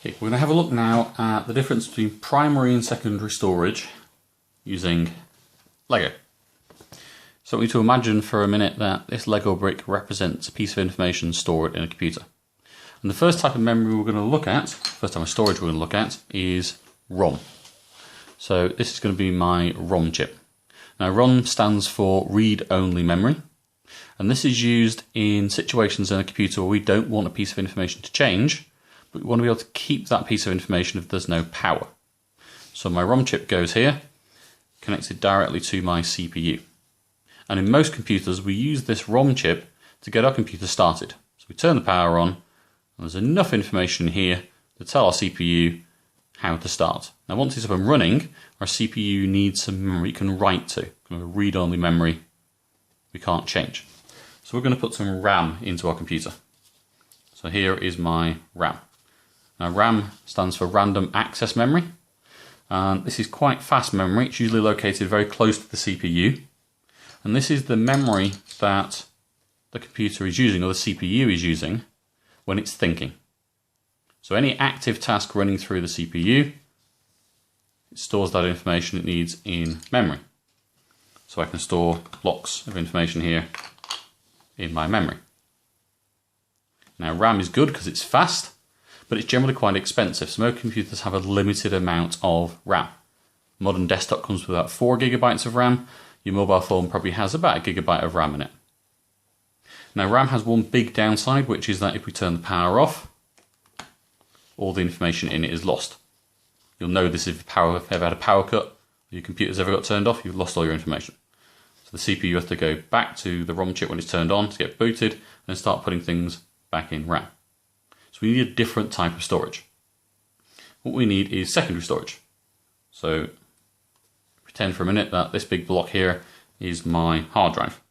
Okay, we're going to have a look now at the difference between primary and secondary storage using Lego. So I want you to imagine for a minute that this Lego brick represents a piece of information stored in a computer. And the first type of memory we're going to look at, first type of storage we're going to look at, is ROM. So this is going to be my ROM chip. Now ROM stands for read-only memory, and this is used in situations in a computer where we don't want a piece of information to change, but we want to be able to keep that piece of information if there's no power. So my ROM chip goes here, connected directly to my CPU. And in most computers we use this ROM chip to get our computer started. So we turn the power on, and there's enough information here to tell our CPU how to start. Now once it's up and running, our CPU needs some memory it can write to, kind of a read-only memory we can't change. So we're going to put some RAM into our computer. So here is my RAM. Now RAM stands for random access memory, and this is quite fast memory. It's usually located very close to the CPU, and this is the memory that the computer is using, or the CPU is using, when it's thinking. So any active task running through the CPU, it stores that information it needs in memory. So I can store blocks of information here in my memory. Now RAM is good because it's fast, but it's generally quite expensive. So most computers have a limited amount of RAM. Modern desktop comes with about 4 GB of RAM. Your mobile phone probably has about 1 GB of RAM in it. Now RAM has one big downside, which is that if we turn the power off, all the information in it is lost. You'll know this if you've ever had a power cut, or your computer's ever got turned off, you've lost all your information. So the CPU has to go back to the ROM chip when it's turned on to get booted, and then start putting things back in RAM. So we need a different type of storage. What we need is secondary storage. So pretend for a minute that this big block here is my hard drive.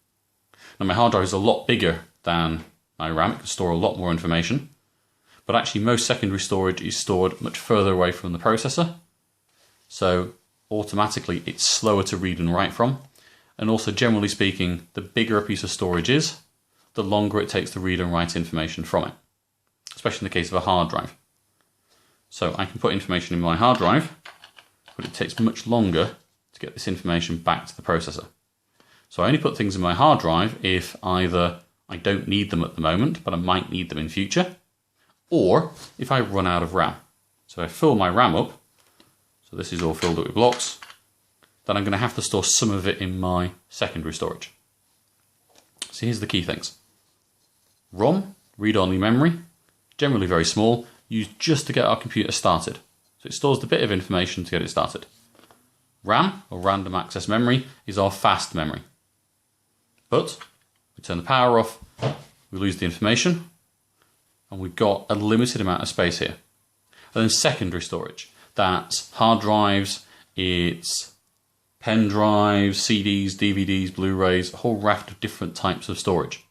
Now my hard drive is a lot bigger than my RAM, it can store a lot more information, but actually most secondary storage is stored much further away from the processor, so automatically it's slower to read and write from, and also generally speaking, the bigger a piece of storage is, the longer it takes to read and write information from it, especially in the case of a hard drive. So I can put information in my hard drive, but it takes much longer to get this information back to the processor. So I only put things in my hard drive if either I don't need them at the moment, but I might need them in future, or if I run out of RAM. So I fill my RAM up, so this is all filled up with blocks, then I'm going to have to store some of it in my secondary storage. So here's the key things. ROM, read-only memory, generally very small, used just to get our computer started. So it stores the bit of information to get it started. RAM, or random access memory, is our fast memory. But we turn the power off, we lose the information, and we've got a limited amount of space here. And then secondary storage, that's hard drives, it's pen drives, CDs, DVDs, Blu-rays, a whole raft of different types of storage.